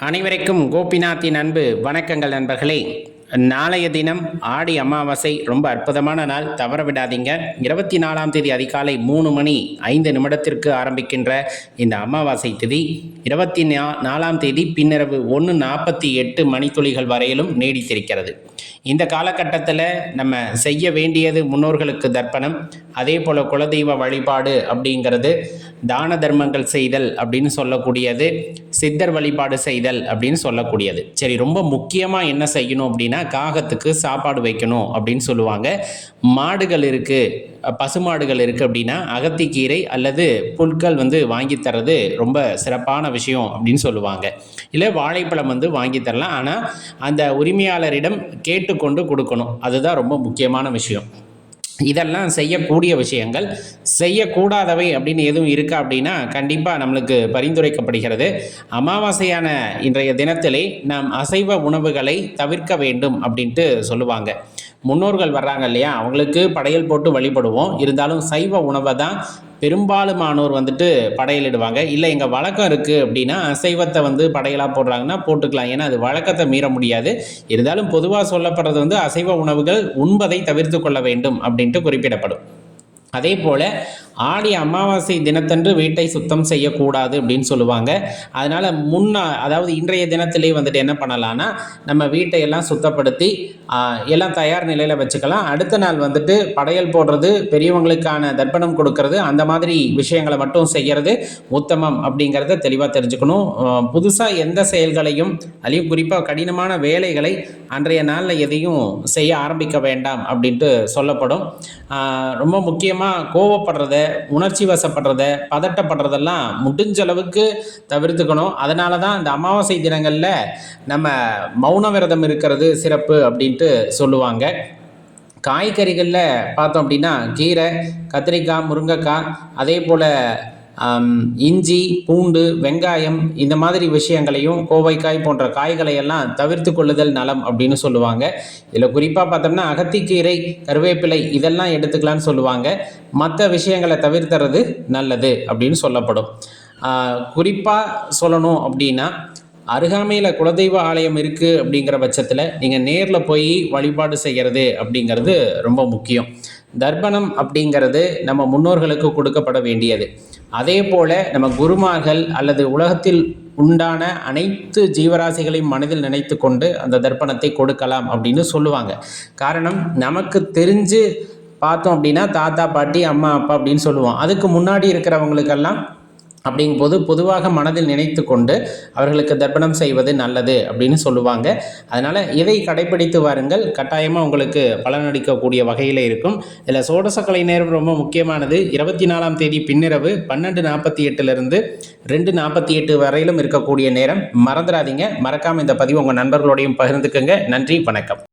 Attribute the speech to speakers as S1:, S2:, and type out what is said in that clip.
S1: அனைவருக்கும் கோபிநாத்தின் அன்பு வணக்கங்கள் நண்பர்களே. நாளைய தினம் ஆடி அமாவாசை, ரொம்ப அற்புதமான நாள், தவற விடாதீங்க. 24ஆம் தேதி அதிகாலை 3:05 ஆரம்பிக்கின்ற இந்த அமாவாசை திதி 24ஆம் தேதி பின்னிரவு 1:48 மணித்துளிகள் வரையிலும் நீடித்திருக்கிறது. இந்த காலகட்டத்தில் நம்ம செய்ய வேண்டியது முன்னோர்களுக்கு தர்ப்பணம், அதே போல் குலதெய்வ வழிபாடு அப்படிங்கிறது, தான தர்மங்கள் செய்தல் அப்படின்னு சொல்லக்கூடியது, சித்தர் வழிபாடு செய்தல் அப்படின்னு சொல்லக்கூடியது. சரி, ரொம்ப முக்கியமாக என்ன செய்யணும் அப்படின்னா, காகத்துக்கு சாப்பாடு வைக்கணும் அப்படின்னு சொல்லுவாங்க. மாடுகள் இருக்குது, பசுமாடுகள் இருக்குது அப்படின்னா அகத்திக்கீரை அல்லது புற்கள் வாங்கி தர்றது ரொம்ப சிறப்பான விஷயம் அப்படின்னு சொல்லுவாங்க. இல்லை வாழைப்பழம் வாங்கி தரலாம், ஆனால் அந்த உரிமையாளரிடம் கேட்டுக்கொண்டு கொடுக்கணும். அதுதான் ரொம்ப முக்கியமான விஷயம். இதெல்லாம் செய்யக்கூடிய விஷயங்கள். செய்யக்கூடாதவை அப்படின்னு எதுவும் இருக்கா அப்படின்னா கண்டிப்பாக நம்மளுக்கு பரிந்துரைக்கப்படுகிறது. அமாவாசையான இன்றைய தினத்திலே நாம் அசைவ உணவுகளை தவிர்க்க வேண்டும் அப்படின்ட்டு சொல்லுவாங்க. முன்னோர்கள் வர்றாங்க இல்லையா, அவங்களுக்கு படையல் போட்டு வழிபடுவோம். இருந்தாலும் சைவ உணவை தான் பெரும்பாலுமானோர் படையலிடுவாங்க. இல்லை எங்கள் வழக்கம் இருக்குது அப்படின்னா அசைவத்தை படையலாக போடுறாங்கன்னா போட்டுக்கலாம், ஏன்னா அது வழக்கத்தை மீற முடியாது. இருந்தாலும் பொதுவாக சொல்லப்படுறது அசைவ உணவுகள் உண்பதை தவிர்த்து கொள்ள வேண்டும் அப்படின்ட்டு குறிப்பிடப்படும். அதே போல் ஆடி அமாவாசை தினத்தன்று வீட்டை சுத்தம் செய்யக்கூடாது அப்படின்னு சொல்லுவாங்க. அதனால் அதாவது இன்றைய தினத்திலே என்ன பண்ணலான்னா, நம்ம வீட்டை எல்லாம் சுத்தப்படுத்தி எல்லாம் தயார் நிலையில் வச்சுக்கலாம். அடுத்த நாள் படையல் போடுறது, பெரியவங்களுக்கான தர்ப்பணம் கொடுக்கறது, அந்த மாதிரி விஷயங்களை மட்டும் செய்கிறது உத்தமம் அப்படிங்கிறத தெளிவாக தெரிஞ்சுக்கணும். புதுசாக எந்த செயல்களையும், அதையும் குறிப்பாக கடினமான வேலைகளை அன்றைய நாளில் எதையும் செய்ய ஆரம்பிக்க வேண்டாம் அப்படின்ட்டு சொல்லப்படும். ரொம்ப முக்கியமாக கோவப்படுறத, உணர்ச்சி வசப்படுறத, பதட்டப்படுறதெல்லாம் முடிஞ்ச அளவுக்கு தவிர்த்துக்கணும். அதனால தான் இந்த அமாவாசை தினங்களில் நம்ம மௌன விரதம் இருக்கிறது சிறப்பு அப்படின்ட்டு சொல்லுவாங்க. காய்கறிகளில் பார்த்தோம் அப்படின்னா கீரை, கத்திரிக்காய், முருங்கைக்காய், அதே போல் இஞ்சி, பூண்டு, வெங்காயம், இந்த மாதிரி விஷயங்களையும், கோவைக்காய் போன்ற காய்களையெல்லாம் தவிர்த்து கொள்ளுதல் நலம் அப்படின்னு சொல்லுவாங்க. இதில் குறிப்பாக பார்த்தோம்னா அகத்திக்கீரை, கருவேப்பிலை இதெல்லாம் எடுத்துக்கலான்னு சொல்லுவாங்க. மற்ற விஷயங்களை தவிர்த்துறது நல்லது அப்படின்னு சொல்லப்படும். குறிப்பாக சொல்லணும் அப்படின்னா, அருகாமையில் குலதெய்வ ஆலயம் இருக்குது அப்படிங்கிற பட்சத்தில் நீங்கள் நேரில் போய் வழிபாடு செய்கிறது அப்படிங்கிறது ரொம்ப முக்கியம். தர்ப்பணம் அப்படிங்கிறது நம்ம முன்னோர்களுக்கு கொடுக்கப்பட வேண்டியது. அதே போல் நம்ம குருமார்கள் அல்லது உலகத்தில் உண்டான அனைத்து ஜீவராசிகளையும் மனதில் நினைத்து கொண்டு அந்த தர்ப்பணத்தை கொடுக்கலாம் அப்படின்னு சொல்லுவாங்க. காரணம், நமக்கு தெரிஞ்சு பார்த்தோம் அப்படின்னா தாத்தா, பாட்டி, அம்மா, அப்பா அப்படின்னு சொல்லுவோம். அதுக்கு முன்னாடி இருக்கிறவங்களுக்கெல்லாம் அப்படிங்கும்போது பொதுவாக மனதில் நினைத்து கொண்டு அவர்களுக்கு தர்ப்பணம் செய்வது நல்லது அப்படின்னு சொல்லுவாங்க. அதனால் இதை கடைப்பிடித்து வாருங்கள், கட்டாயமாக உங்களுக்கு பலனளிக்கக்கூடிய வகையில் இருக்கும். இதில் சோடசக்கலை நேரம் ரொம்ப முக்கியமானது. 24ஆம் தேதி பின்னிரவு 12:48 2:48 வரையிலும் இருக்கக்கூடிய நேரம். மறந்துடாதீங்க. மறக்காமல் இந்த பதிவு உங்கள் நண்பர்களோடையும் பகிர்ந்துக்குங்க. நன்றி, வணக்கம்.